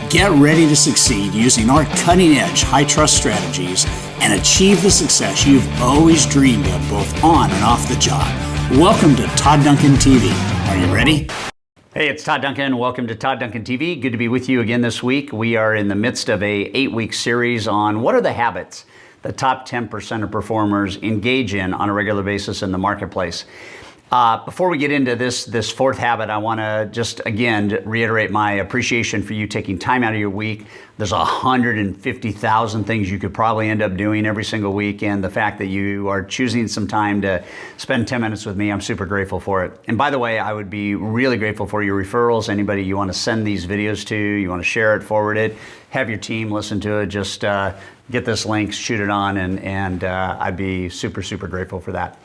Get ready to succeed using our cutting-edge high-trust strategies and achieve the success you've always dreamed of both on and off the job. Welcome to Todd Duncan TV. Are you ready? Hey, it's Todd Duncan. Welcome to Todd Duncan TV. Good to be with you again this week. We are in the midst of a 8-week series on what are the habits the top 10% of performers engage in on a regular basis in the marketplace. Before we get into this fourth habit, I want to just again reiterate my appreciation for you taking time out of your week. There's 150,000 things you could probably end up doing every single week, and the fact that you are choosing some time to spend 10 minutes with me, I'm super grateful for it. And by the way, I would be really grateful for your referrals. Anybody you want to send these videos to, you want to share it, forward it, have your team listen to it, just get this link, shoot it on, and I'd be super, super grateful for that.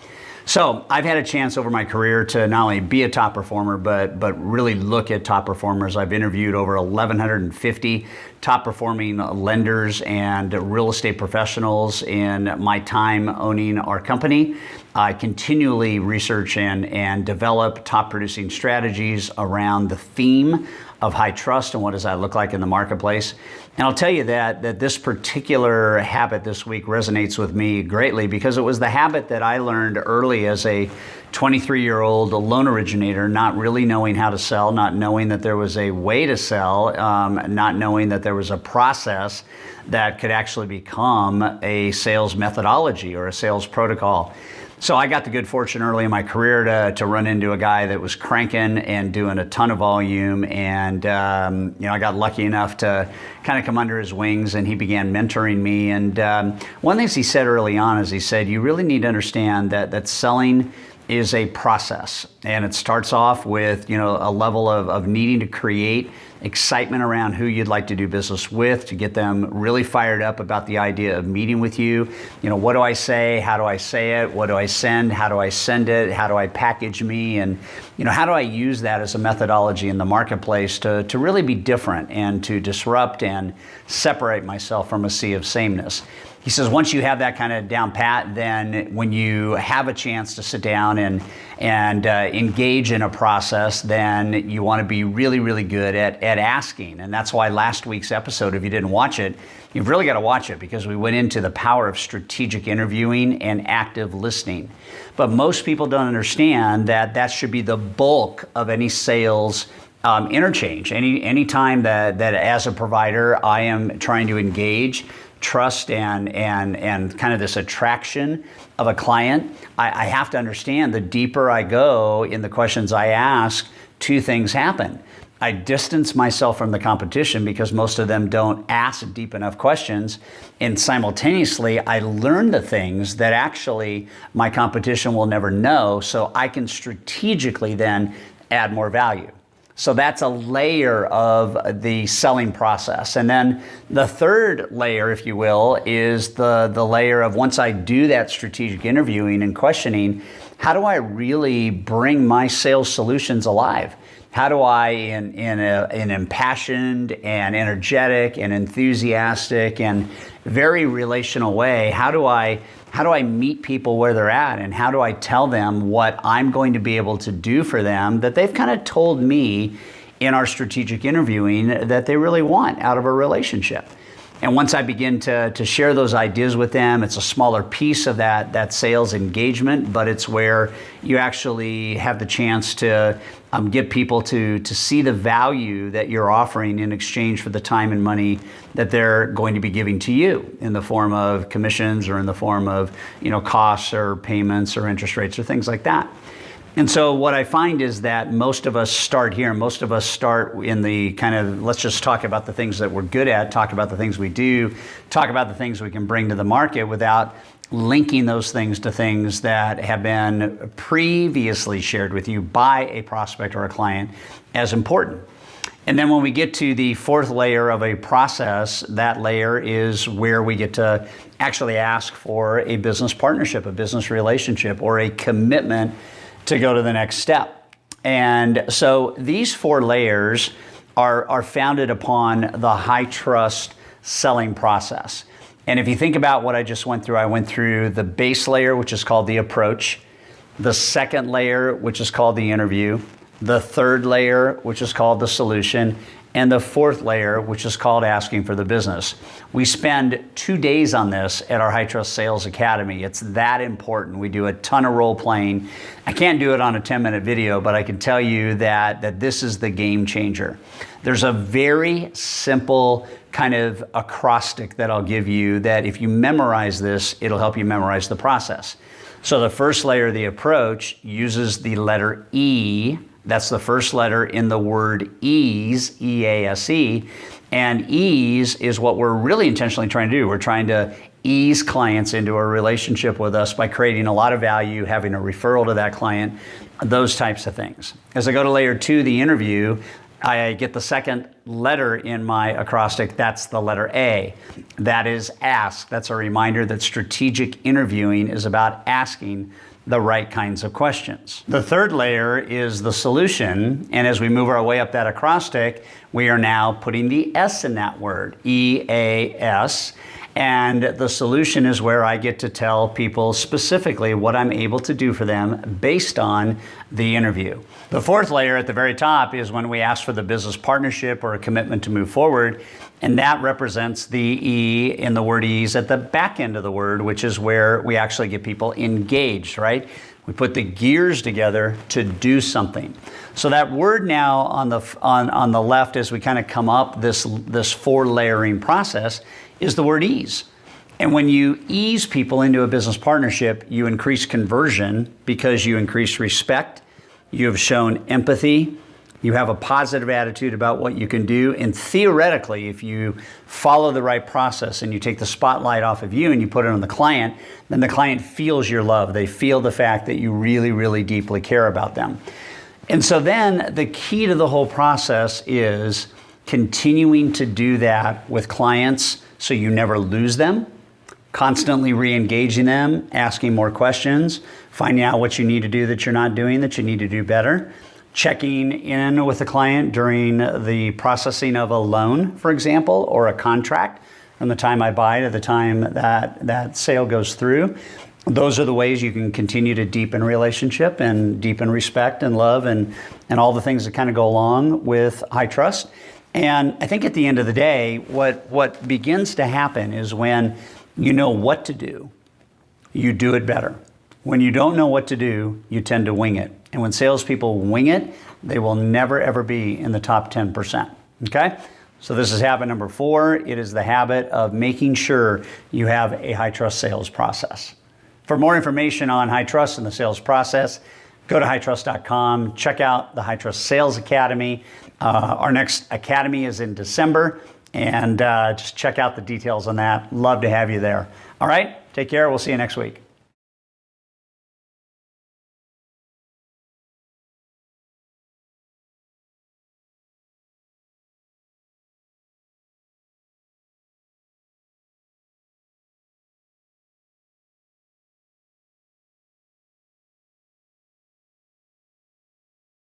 So I've had a chance over my career to not only be a top performer, but really look at top performers. I've interviewed over 1,150 top performing lenders and real estate professionals in my time owning our company. I continually research and develop top producing strategies around the theme of high trust and what does that look like in the marketplace. And I'll tell you that this particular habit this week resonates with me greatly because it was the habit that I learned early as a 23-year-old loan originator, not really knowing how to sell, not knowing that there was a way to sell, not knowing that there was a process that could actually become a sales methodology or a sales protocol. So I got the good fortune early in my career to run into a guy that was cranking and doing a ton of volume, and I got lucky enough to kind of come under his wings, and he began mentoring me. And one of the things he said early on is he said, you really need to understand that selling is a process, and it starts off with a level of needing to create excitement around who you'd like to do business with, to get them really fired up about the idea of meeting with you. What do I say? How do I say it? What do I send? How do I send it? How do I package me? And how do I use that as a methodology in the marketplace to really be different and to disrupt and separate myself from a sea of sameness? He says, once you have that kind of down pat, then when you have a chance to sit down and engage in a process, then you want to be really, really good at asking. And that's why last week's episode, if you didn't watch it, you've really got to watch it because we went into the power of strategic interviewing and active listening. But most people don't understand that should be the bulk of any sales interchange. Any time that as a provider, I am trying to engage trust and kind of this attraction of a client, I have to understand the deeper I go in the questions I ask, two things happen. I distance myself from the competition because most of them don't ask deep enough questions, and simultaneously I learn the things that actually my competition will never know, so I can strategically then add more value. So that's a layer of the selling process. And then the third layer, if you will, is the layer of once I do that strategic interviewing and questioning, how do I really bring my sales solutions alive? How do I, in an impassioned and energetic and enthusiastic and very relational way, how do I meet people where they're at, and how do I tell them what I'm going to be able to do for them that they've kind of told me in our strategic interviewing that they really want out of a relationship? And once I begin to share those ideas with them, it's a smaller piece of that sales engagement, but it's where you actually have the chance to get people to see the value that you're offering in exchange for the time and money that they're going to be giving to you in the form of commissions or in the form of costs or payments or interest rates or things like that. And so what I find is that most of us start here. Most of us start in the kind of, let's just talk about the things that we're good at, talk about the things we do, talk about the things we can bring to the market without linking those things to things that have been previously shared with you by a prospect or a client as important. And then when we get to the fourth layer of a process, that layer is where we get to actually ask for a business partnership, a business relationship, or a commitment to go to the next step. And so these four layers are founded upon the high trust selling process. And if you think about what I just went through, I went through the base layer, which is called the approach, the second layer, which is called the interview, the third layer, which is called the solution, and the fourth layer, which is called asking for the business. We spend 2 days on this at our High Trust Sales Academy. It's that important. We do a ton of role playing. I can't do it on a 10-minute video, but I can tell you that this is the game changer. There's a very simple kind of acrostic that I'll give you that if you memorize this, it'll help you memorize the process. So the first layer of the approach uses the letter E. That's the first letter in the word ease, E-A-S-E. And ease is what we're really intentionally trying to do. We're trying to ease clients into a relationship with us by creating a lot of value, having a referral to that client, those types of things. As I go to layer 2, the interview, I get the second letter in my acrostic. That's the letter A. That is ask. That's a reminder that strategic interviewing is about asking the right kinds of questions. The third layer is the solution, and as we move our way up that acrostic, we are now putting the S in that word, E-A-S, and the solution is where I get to tell people specifically what I'm able to do for them based on the interview. The fourth layer at the very top is when we ask for the business partnership or a commitment to move forward, and that represents the E in the word ease at the back end of the word, which is where we actually get people engaged, right? We put the gears together to do something. So that word now on the left, as we kind of come up this 4 layering process, is the word ease. And when you ease people into a business partnership, you increase conversion because you increase respect, you have shown empathy, you have a positive attitude about what you can do, and theoretically, if you follow the right process and you take the spotlight off of you and you put it on the client, then the client feels your love. They feel the fact that you really, really deeply care about them. And so then the key to the whole process is continuing to do that with clients so you never lose them, constantly re-engaging them, asking more questions, finding out what you need to do that you're not doing that you need to do better, checking in with the client during the processing of a loan, for example, or a contract, from the time I buy to the time that sale goes through. Those are the ways you can continue to deepen relationship and deepen respect and love and all the things that kind of go along with high trust. And I think at the end of the day, what begins to happen is when you know what to do, you do it better. When you don't know what to do, you tend to wing it. And when salespeople wing it, they will never, ever be in the top 10%. Okay? So this is habit number 4. It is the habit of making sure you have a high trust sales process. For more information on high trust and the sales process, go to hightrust.com. Check out the High Trust Sales Academy. Our next academy is in December, and just check out the details on that. Love to have you there. All right? Take care. We'll see you next week.